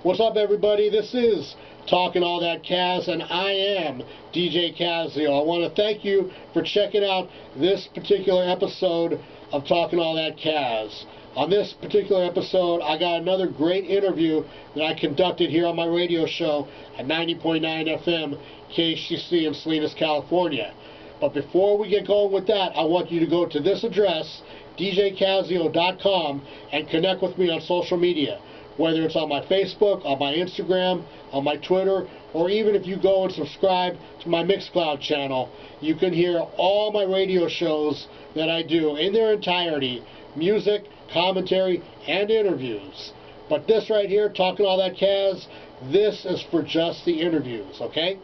What's up, everybody? This is Talkin All That Kazz, and I am DJ Kazzeo. I want to thank you for checking out this particular episode of Talkin All That Kazz. On this particular episode, I got another great interview that I conducted here on my radio show at 90.9 FM KHTC in Salinas, California. But before we get going with that, I want you to go to this address, djkazzeo.com, and connect with me on social media. Whether it's on my Facebook, on my Instagram, on my Twitter, or even if you go and subscribe to my Mixcloud channel, you can hear all my radio shows that I do in their entirety, music, commentary, and interviews. But this right here, Talkin All That Kazz, this is for just the interviews, okay?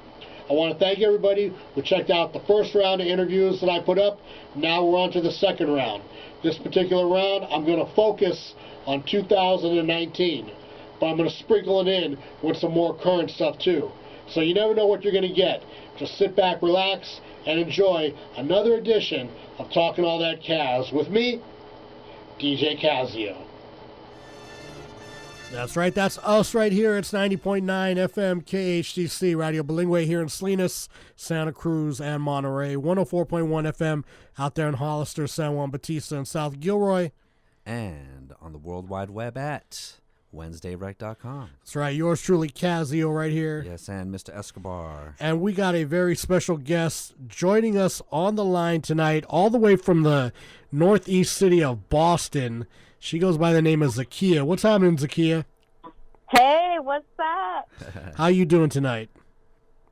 I want to thank everybody who checked out the first round of interviews that I put up. Now we're on to the second round. This particular round, I'm going to focus on 2019, but I'm going to sprinkle it in with some more current stuff too. So you never know what you're going to get. Just sit back, relax, and enjoy another edition of Talkin All That Kazz with me, DJ Kazzeo. That's right, that's us right here. It's 90.9 FM KHTC Radio Bilingüe here in Salinas, Santa Cruz, and Monterey. 104.1 FM out there in Hollister, San Juan Bautista, and South Gilroy. And on the World Wide Web at WednesdayRec.com. That's right, yours truly, Kazzeo, right here. Yes, and Mr. Escobar. And we got a very special guest joining us on the line tonight, all the way from the northeast city of Boston. She goes by the name of Zakiyyah. What's happening, Zakiyyah? Hey, what's up? How you doing tonight?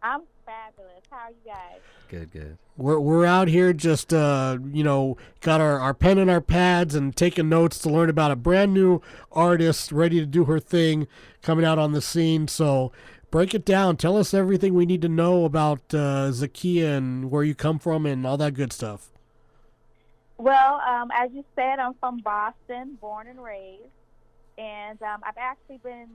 I'm fabulous. How are you guys? Good. We're out here just, got our pen and our pads and taking notes to learn about a brand new artist ready to do her thing coming out on the scene. So break it down. Tell us everything we need to know about Zakiyyah and where you come from and all that good stuff. Well, as you said, I'm from Boston, born and raised. And I've actually been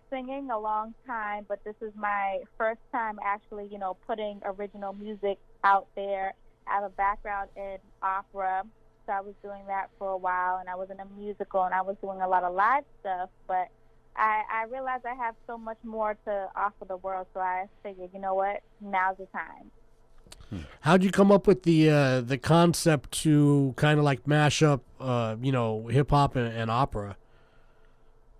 singing a long time, but this is my first time actually, putting original music out there. I have a background in opera, so I was doing that for a while, and I was in a musical, and I was doing a lot of live stuff, but I realized I have so much more to offer the world, so I figured, you know what, now's the time. How'd you come up with the concept to kind of like mash up, hip-hop and opera?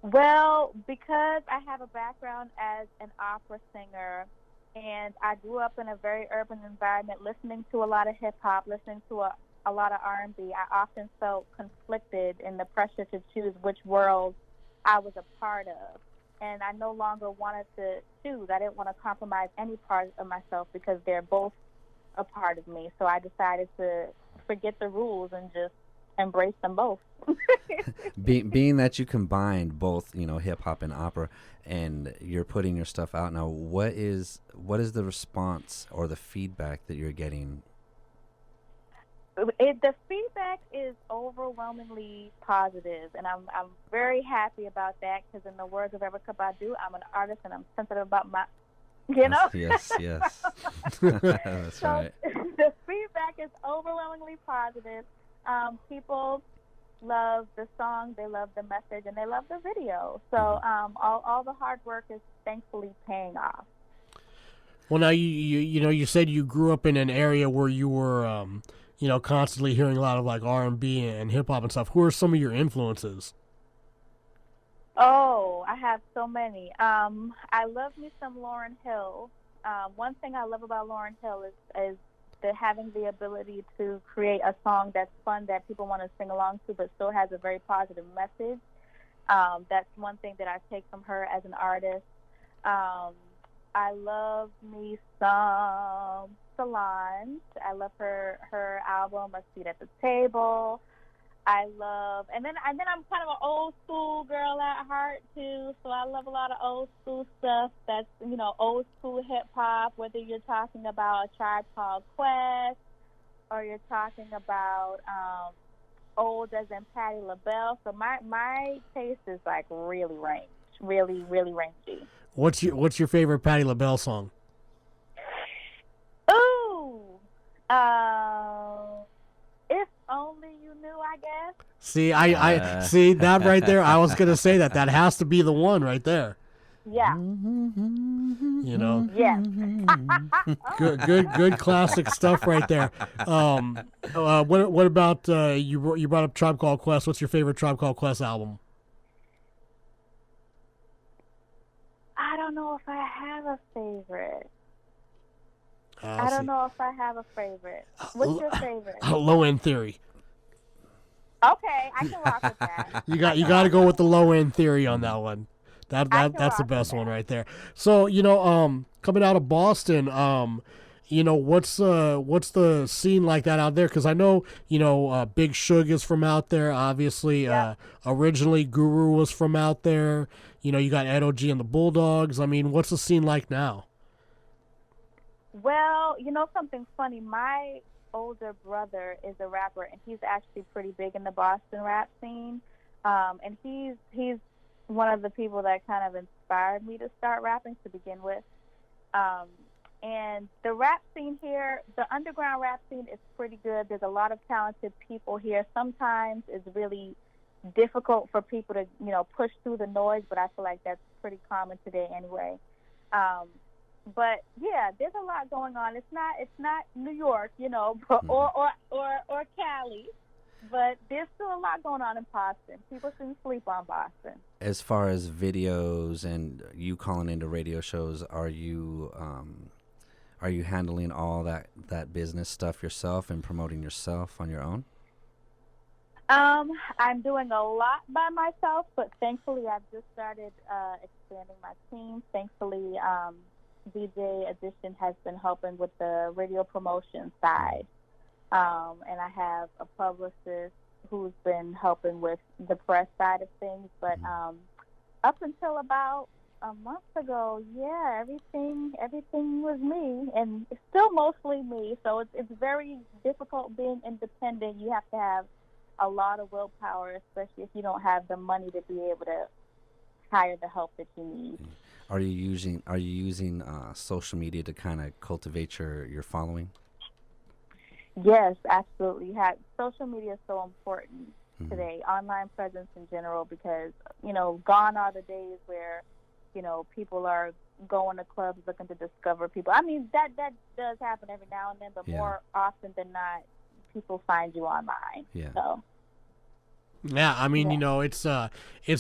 Well, because I have a background as an opera singer, and I grew up in a very urban environment, listening to a lot of hip-hop, listening to a lot of R&B, I often felt conflicted in the pressure to choose which world I was a part of. And I no longer wanted to choose. I didn't want to compromise any part of myself because they're both a part of me. So I decided to forget the rules and just embrace them both. Being that you combined both, hip hop and opera, and you're putting your stuff out now, what is the response or the feedback that you're getting? The feedback is overwhelmingly positive, and I'm very happy about that because, in the words of Erykah Badu, I'm an artist and I'm sensitive about my. Yes. That's right. The feedback is overwhelmingly positive. People love the song, they love the message, and they love the video. So all the hard work is thankfully paying off. Well, now you said you grew up in an area where you were constantly hearing a lot of like R&B and hip hop and stuff. Who are some of your influences? Oh, I have so many. I love me some Lauryn Hill. One thing I love about Lauryn Hill is having the ability to create a song that's fun, that people want to sing along to, but still has a very positive message. That's one thing that I take from her as an artist. I love me some Solange. I love her album, A Seat at the Table. And then I'm kind of an old school girl at heart too, so I love a lot of old school stuff. That's old school hip hop. Whether you're talking about A Tribe Called Quest, or you're talking about old as in Patti LaBelle. So my taste is like really really rangy. What's your favorite Patti LaBelle song? Ooh, If Only You Knew, I guess. See, I see that right there. I was gonna say that has to be the one right there. Yeah. You know. Yes. Good classic stuff right there. What about you brought up Tribe Called Quest? What's your favorite Tribe Called Quest album? I don't know if I have a favorite. Let's I don't see. know if I have a favorite. What's your favorite? Low End Theory. Okay, I can rock with that. You got to go with the Low End Theory on that one. I can That's the rock best with one that. right there. So coming out of Boston, what's the scene like that out there? Because I know Big Suge is from out there. Obviously, Yep. Originally Guru was from out there. You got Ed O.G. and the Bulldogs. I mean, what's the scene like now? Well, something funny. My older brother is a rapper, and he's actually pretty big in the Boston rap scene. And he's one of the people that kind of inspired me to start rapping to begin with. And the rap scene here, the underground rap scene is pretty good. There's a lot of talented people here. Sometimes it's really difficult for people to, push through the noise, but I feel like that's pretty common today anyway. But yeah, there's a lot going on. It's not New York, or Cali, but there's still a lot going on in Boston. People shouldn't sleep on Boston. As far as videos and you calling into radio shows, are you handling all that business stuff yourself and promoting yourself on your own? I'm doing a lot by myself, but thankfully I've just started expanding my team. Thankfully, DJ Edition has been helping with the radio promotion side. And I have a publicist who's been helping with the press side of things. But up until about a month ago, yeah, everything was me, and it's still mostly me. So it's very difficult being independent. You have to have a lot of willpower, especially if you don't have the money to be able to hire the help that you need. Are you using social media to kind of cultivate your following? Yes, absolutely. Social media is so important today, online presence in general, because, gone are the days where, people are going to clubs looking to discover people. I mean, that does happen every now and then, but more often than not, people find you online. Yeah. So. Yeah, I mean, it's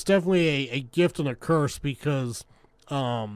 definitely a gift and a curse because, a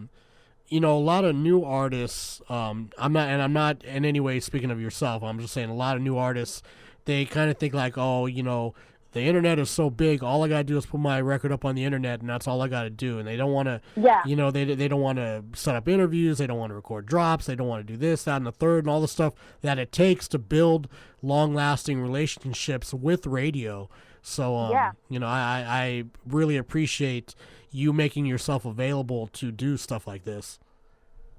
lot of new artists. I'm not in any way speaking of yourself. I'm just saying a lot of new artists. They kind of think like, the internet is so big. All I gotta do is put my record up on the internet, and that's all I gotta do. And they don't want to, they don't want to set up interviews. They don't want to record drops. They don't want to do this, that, and the third, and all the stuff that it takes to build long-lasting relationships with radio. So, I really appreciate you making yourself available to do stuff like this.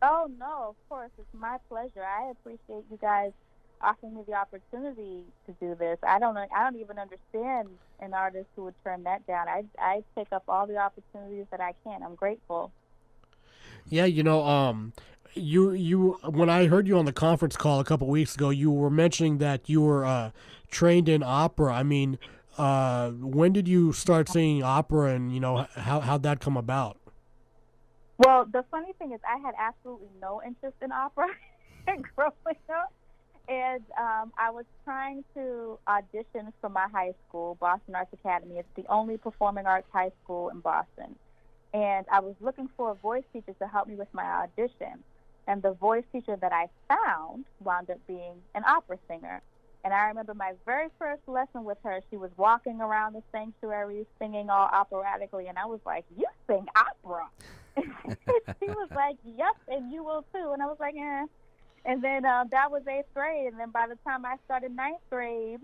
Oh, no, of course. It's my pleasure. I appreciate you guys offering me the opportunity to do this. I don't even understand an artist who would turn that down. I take up all the opportunities that I can. I'm grateful. Yeah, you when I heard you on the conference call a couple weeks ago, you were mentioning that you were trained in opera. I mean, when did you start singing opera, and how'd that come about? Well, the funny thing is I had absolutely no interest in opera growing up. And I was trying to audition for my high school, Boston Arts Academy. It's the only performing arts high school in Boston. And I was looking for a voice teacher to help me with my audition. And the voice teacher that I found wound up being an opera singer. And I remember my very first lesson with her, she was walking around the sanctuary singing all operatically. And I was like, "You sing opera?" She was like, "Yep, and you will too." And I was like, "Eh." And then that was 8th grade. And then by the time I started 9th grade,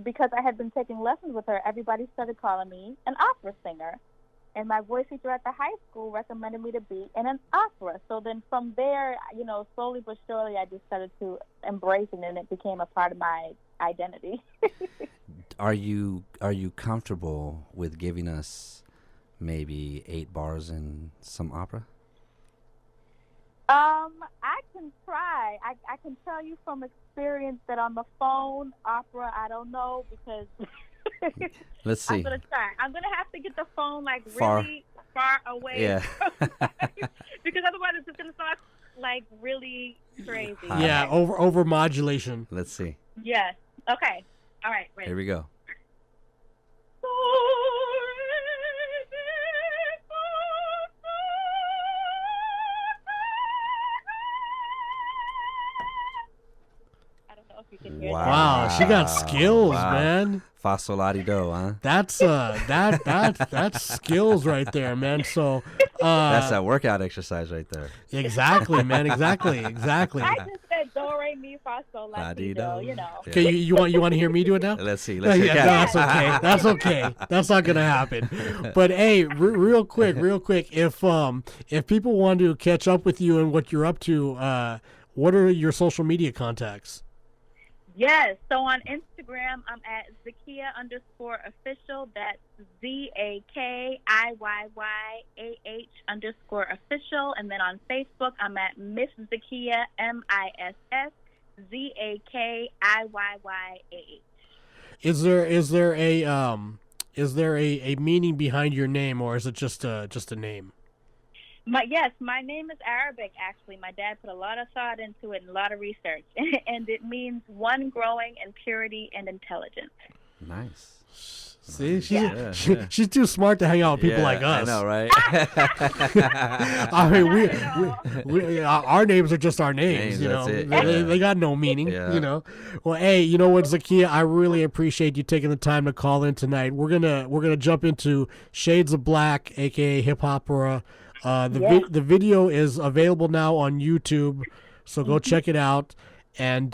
because I had been taking lessons with her, everybody started calling me an opera singer. And my voice teacher at the high school recommended me to be in an opera. So then from there, slowly but surely, I just started to embrace it, and it became a part of my identity. Are you comfortable with giving us maybe 8 bars in some opera? I can try. I can tell you from experience that on the phone, opera, I don't know, because Let's see. I'm gonna try. I'm gonna have to get the phone Far, really far away. Yeah. Because otherwise it's just gonna sound like really crazy. Yeah, over modulation. Let's see. Yes. Okay. All right. Ready. Here we go. I don't know if you can hear Wow, she got skills, Wow. man. Fa sol la di do, huh? That's that's skills right there, man. So That's that workout exercise right there. exactly, man. Exactly. that. I just said do re mi fa sol la ti do. You know. Yeah. Okay, you want to hear me do it now? Let's see. Yeah, Let's see. no, that's okay. That's okay. That's not gonna happen. But hey, real quick, if people want to catch up with you and what you're up to, what are your social media contacts? Yes. So on Instagram, I'm at Zakiyyah_official. That's ZAKIYYAH_official. And then on Facebook, I'm at Miss Zakiyyah, MISSZAKIYYAH. Is there a meaning behind your name, or is it just a name? Yes, my name is Arabic, actually. My dad put a lot of thought into it and a lot of research. And it means one growing in purity and intelligence. Nice. See, she's too smart to hang out with people like us. I know, right? I mean, we our names are just our names, you know. That's it. They got no meaning, Yeah. you know. Well, hey, you know what, Zakiyyah, I really appreciate you taking the time to call in tonight. We're gonna jump into Shades of Black, aka Hip Opera. The video is available now on YouTube, so go check it out. And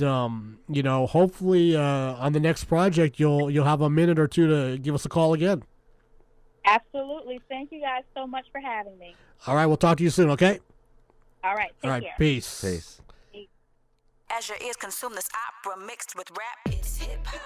you know, hopefully on the next project you'll have a minute or two to give us a call again. Absolutely. Thank you guys so much for having me. All right, we'll talk to you soon, okay? All right. Take All right, care. peace. Peace. As your ears consume this opera mixed with rap, it's hip hop.